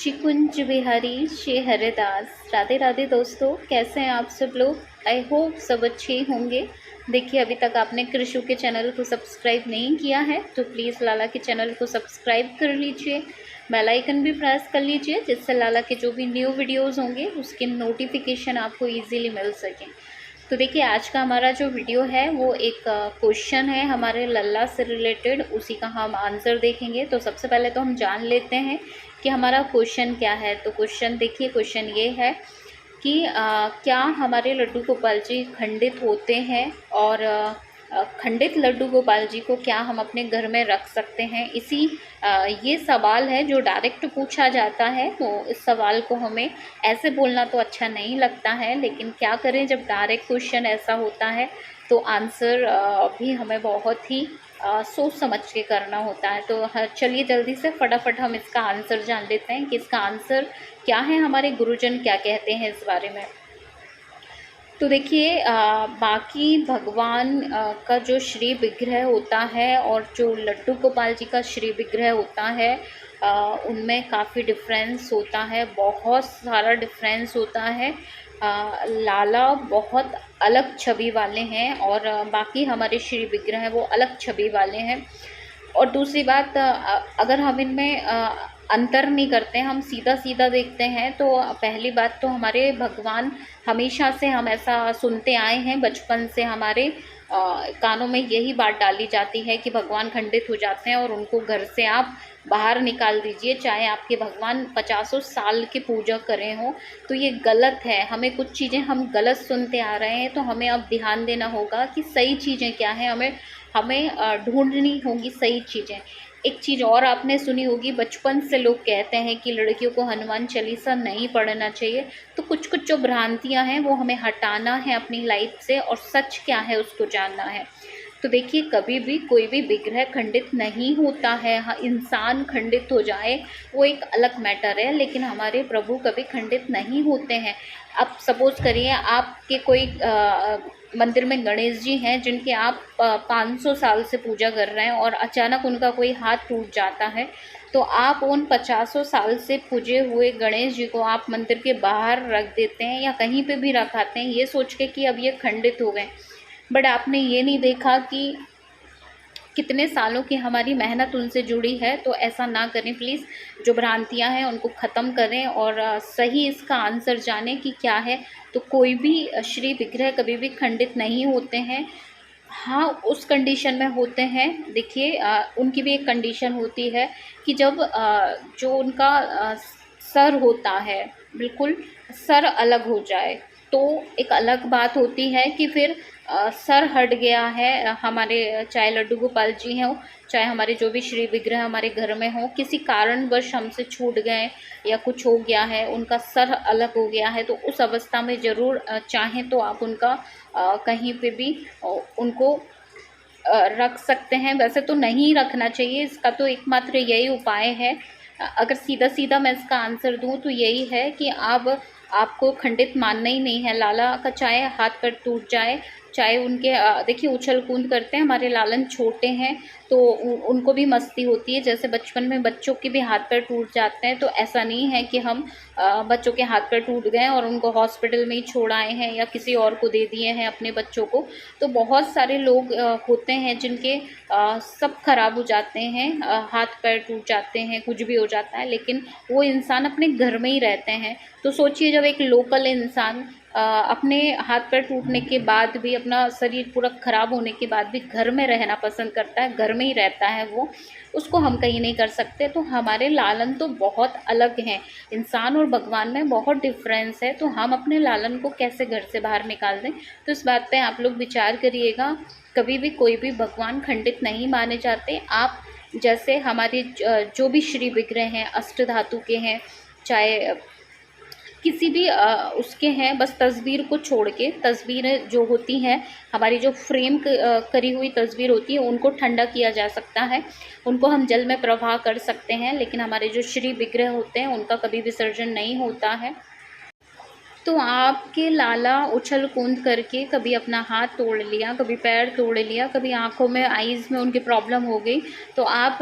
श्री कुंज बिहारी श्री हरिदास। राधे राधे दोस्तों, कैसे हैं आप सब लोग। आई होप सब अच्छे होंगे। देखिए, अभी तक आपने कृषु के चैनल को सब्सक्राइब नहीं किया है तो प्लीज़ लाला के चैनल को सब्सक्राइब कर लीजिए, बेल आइकन भी प्रेस कर लीजिए, जिससे लाला के जो भी न्यू वीडियोस होंगे उसके नोटिफिकेशन आपको इजीली मिल सकें। तो देखिए, आज का हमारा जो वीडियो है वो एक क्वेश्चन है हमारे लल्ला से रिलेटेड, उसी का हम आंसर देखेंगे। तो सबसे पहले तो हम जान लेते हैं कि हमारा क्वेश्चन क्या है। तो क्वेश्चन देखिए, क्वेश्चन ये है कि क्या हमारे लड्डू गोपाल जी खंडित होते हैं, और खंडित लड्डू गोपाल जी को क्या हम अपने घर में रख सकते हैं। ये सवाल है जो डायरेक्ट पूछा जाता है। तो इस सवाल को हमें ऐसे बोलना तो अच्छा नहीं लगता है, लेकिन क्या करें, जब डायरेक्ट क्वेश्चन ऐसा होता है तो आंसर भी हमें बहुत ही सोच समझ के करना होता है। तो चलिए जल्दी से फटाफट हम इसका आंसर जान लेते हैं कि इसका आंसर क्या है, हमारे गुरुजन क्या कहते हैं इस बारे में। तो देखिए, बाकी भगवान का जो श्री विग्रह होता है और जो लड्डू गोपाल जी का श्री विग्रह होता है, उनमें काफ़ी डिफरेंस होता है, बहुत सारा डिफरेंस होता है। लाला बहुत अलग छवि वाले हैं और बाकी हमारे श्री विग्रह वो अलग छवि वाले हैं। और दूसरी बात, अगर हम इनमें अंतर नहीं करते, हम सीधा सीधा देखते हैं, तो पहली बात तो हमारे भगवान हमेशा से हम ऐसा सुनते आए हैं, बचपन से हमारे कानों में यही बात डाली जाती है कि भगवान खंडित हो जाते हैं और उनको घर से आप बाहर निकाल दीजिए, चाहे आपके भगवान 50 साल की पूजा करें हो। तो ये गलत है। हमें कुछ चीज़ें हम गलत सुनते आ रहे हैं, तो हमें अब ध्यान देना होगा कि सही चीज़ें क्या हैं। हमें ढूंढनी होगी सही चीज़ें। एक चीज़ और आपने सुनी होगी, बचपन से लोग कहते हैं कि लड़कियों को हनुमान चालीसा नहीं पढ़ना चाहिए। तो कुछ कुछ जो भ्रांतियां हैं वो हमें हटाना है अपनी लाइफ से, और सच क्या है उसको जानना है। तो देखिए, कभी भी कोई भी विग्रह खंडित नहीं होता है। हाँ, इंसान खंडित हो जाए वो एक अलग मैटर है, लेकिन हमारे प्रभु कभी खंडित नहीं होते हैं। अब सपोज करिए, आपके कोई मंदिर में गणेश जी हैं जिनके आप 500 साल से पूजा कर रहे हैं, और अचानक उनका कोई हाथ टूट जाता है, तो आप उन 50 साल से पूजे हुए गणेश जी को आप मंदिर के बाहर रख देते हैं या कहीं पे भी रखाते हैं, ये सोच के कि अब ये खंडित हो गए। बट आपने ये नहीं देखा कि कितने सालों की हमारी मेहनत उनसे जुड़ी है। तो ऐसा ना करें प्लीज़। जो भ्रांतियां हैं उनको ख़त्म करें और सही इसका आंसर जानें कि क्या है। तो कोई भी श्री विग्रह कभी भी खंडित नहीं होते हैं। हाँ, उस कंडीशन में होते हैं। देखिए, उनकी भी एक कंडीशन होती है कि जब जो उनका सर होता है, बिल्कुल सर अलग हो जाए, तो एक अलग बात होती है कि फिर सर हट गया है हमारे, चाहे लड्डू गोपाल जी हों, चाहे हमारे जो भी श्री विग्रह हमारे घर में हो, किसी कारणवश हमसे छूट गए या कुछ हो गया है, उनका सर अलग हो गया है, तो उस अवस्था में ज़रूर चाहें तो आप उनका कहीं पे भी उनको रख सकते हैं। वैसे तो नहीं रखना चाहिए, इसका तो एकमात्र यही उपाय है। अगर सीधा सीधा मैं इसका आंसर दूं तो यही है कि आपको खंडित मानना ही नहीं है। लाला का चाहे हाथ पैर टूट जाए, चाहे उनके देखिए उछल कूद करते हैं, हमारे लालन छोटे हैं तो उनको भी मस्ती होती है। जैसे बचपन में बच्चों के भी हाथ पैर टूट जाते हैं, तो ऐसा नहीं है कि हम बच्चों के हाथ पैर टूट गए और उनको हॉस्पिटल में ही छोड़ आए हैं या किसी और को दे दिए हैं अपने बच्चों को। तो बहुत सारे लोग होते हैं जिनके सब खराब हो जाते हैं, हाथ पैर टूट जाते हैं, कुछ भी हो जाता है, लेकिन वो इंसान अपने घर में ही रहते हैं। तो सोचिए, जब एक लोकल इंसान अपने हाथ पैर टूटने के बाद भी, अपना शरीर पूरा ख़राब होने के बाद भी घर में रहना पसंद करता है, घर में ही रहता है वो, उसको हम कहीं नहीं कर सकते। तो हमारे लालन तो बहुत अलग हैं। इंसान और भगवान में बहुत डिफरेंस है, तो हम अपने लालन को कैसे घर से बाहर निकाल दें। तो इस बात पे आप लोग विचार करिएगा। कभी भी कोई भी भगवान खंडित नहीं माने जाते। आप जैसे हमारे जो भी श्री विग्रह हैं, अष्ट धातु के हैं, चाहे किसी भी उसके हैं, बस तस्वीर को छोड़ के, तस्वीरें जो होती हैं हमारी, जो फ्रेम करी हुई तस्वीर होती है, उनको ठंडा किया जा सकता है, उनको हम जल में प्रवाह कर सकते हैं, लेकिन हमारे जो श्री विग्रह होते हैं उनका कभी विसर्जन नहीं होता है। तो आपके लाला उछल कूद करके कभी अपना हाथ तोड़ लिया, कभी पैर तोड़ लिया, कभी आँखों में आईज़ में उनकी प्रॉब्लम हो गई, तो आप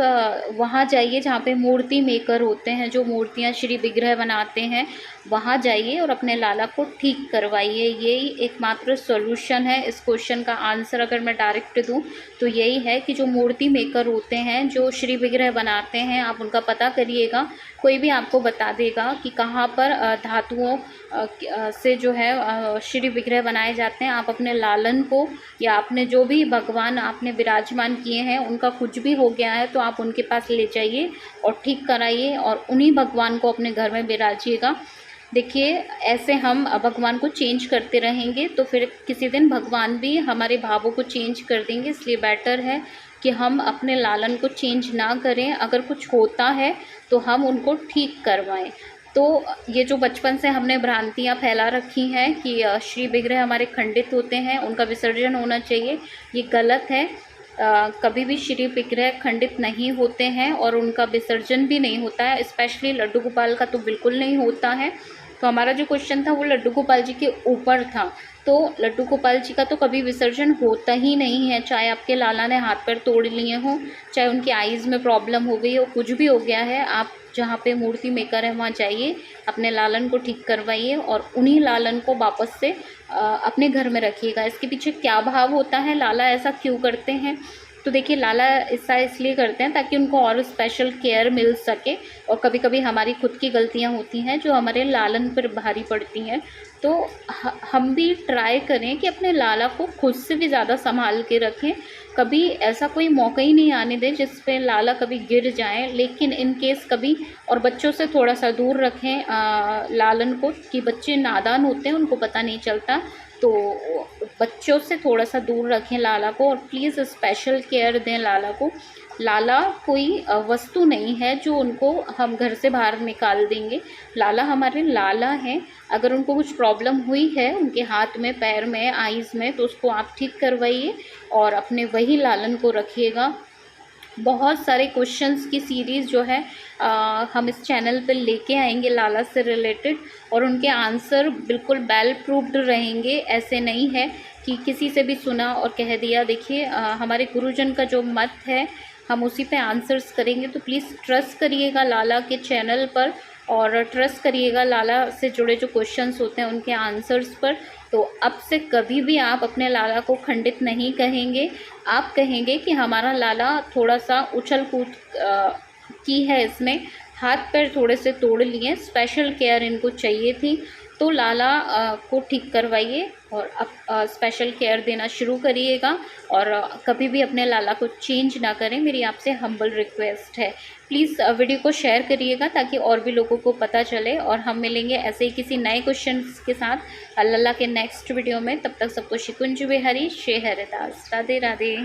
वहाँ जाइए जहाँ पे मूर्ति मेकर होते हैं, जो मूर्तियाँ श्री विग्रह बनाते हैं, वहाँ जाइए और अपने लाला को ठीक करवाइए। यही एकमात्र सॉल्यूशन है। इस क्वेश्चन का आंसर अगर मैं डायरेक्ट दूँ तो यही है कि जो मूर्ति मेकर होते हैं, जो श्री विग्रह बनाते हैं, आप उनका पता करिएगा। कोई भी आपको बता देगा कि कहाँ पर धातुओं से जो है श्री विग्रह बनाए जाते हैं। आप अपने लालन को या अपने जो भी भगवान आपने विराजमान किए हैं, उनका कुछ भी हो गया है तो आप उनके पास ले जाइए और ठीक कराइए और उन्हीं भगवान को अपने घर में विराजिएगा। देखिए, ऐसे हम भगवान को चेंज करते रहेंगे तो फिर किसी दिन भगवान भी हमारे भावों को चेंज कर देंगे। इसलिए बेटर है कि हम अपने लालन को चेंज ना करें। अगर कुछ होता है तो हम उनको ठीक करवाएं। तो ये जो बचपन से हमने भ्रांतियाँ फैला रखी हैं कि श्री विग्रह हमारे खंडित होते हैं, उनका विसर्जन होना चाहिए, ये गलत है। कभी भी श्री विग्रह खंडित नहीं होते हैं और उनका विसर्जन भी नहीं होता है। स्पेशली लड्डू गोपाल का तो बिल्कुल नहीं होता है। तो हमारा जो क्वेश्चन था वो लड्डू गोपाल जी के ऊपर था। तो लड्डू गोपाल जी का तो कभी विसर्जन होता ही नहीं है, चाहे आपके लाला ने हाथ पैर तोड़ लिए हों, चाहे उनकी आईज़ में प्रॉब्लम हो गई हो, कुछ भी हो गया है। आप जहाँ पे मूर्ति मेकर है वहाँ जाइए, अपने लालन को ठीक करवाइए और उन्हीं लालन को वापस से अपने घर में रखिएगा। इसके पीछे क्या भाव होता है, लाला ऐसा क्यों करते हैं? तो देखिए, लाला ऐसा इसलिए करते हैं ताकि उनको और स्पेशल केयर मिल सके। और कभी कभी हमारी खुद की गलतियां होती हैं जो हमारे लालन पर भारी पड़ती हैं। तो हम भी ट्राई करें कि अपने लाला को खुद से भी ज़्यादा संभाल के रखें। कभी ऐसा कोई मौका ही नहीं आने दें जिस पे लाला कभी गिर जाएं। लेकिन इन केस कभी, और बच्चों से थोड़ा सा दूर रखें लालन को, कि बच्चे नादान होते हैं, उनको पता नहीं चलता। तो बच्चों से थोड़ा सा दूर रखें लाला को और प्लीज़ स्पेशल केयर दें लाला को। लाला कोई वस्तु नहीं है जो उनको हम घर से बाहर निकाल देंगे। लाला हमारे लाला हैं। अगर उनको कुछ प्रॉब्लम हुई है उनके हाथ में, पैर में, आईज़ में, तो उसको आप ठीक करवाइए और अपने वही लालन को रखिएगा। बहुत सारे क्वेश्चंस की सीरीज़ जो है हम इस चैनल पर लेके आएंगे लाला से रिलेटेड, और उनके आंसर बिल्कुल वेल प्रूव्ड रहेंगे। ऐसे नहीं है कि किसी से भी सुना और कह दिया। देखिए, हमारे गुरुजन का जो मत है हम उसी पे आंसर्स करेंगे। तो प्लीज़ ट्रस्ट करिएगा लाला के चैनल पर और ट्रस्ट करिएगा लाला से जुड़े जो क्वेश्चंस होते हैं उनके आंसर्स पर। तो अब से कभी भी आप अपने लाला को खंडित नहीं कहेंगे। आप कहेंगे कि हमारा लाला थोड़ा सा उछल कूद की है, इसमें हाथ पैर थोड़े से तोड़ लिए, स्पेशल केयर इनको चाहिए थी। तो लाला को ठीक करवाइए और अब स्पेशल केयर देना शुरू करिएगा और कभी भी अपने लाला को चेंज ना करें। मेरी आपसे हम्बल रिक्वेस्ट है। प्लीज़ वीडियो को शेयर करिएगा ताकि और भी लोगों को पता चले। और हम मिलेंगे ऐसे ही किसी नए क्वेश्चन के साथ अल्लाह के नेक्स्ट वीडियो में। तब तक सबको शिकुंज बिहारी, शे हरिदास, राधे राधे।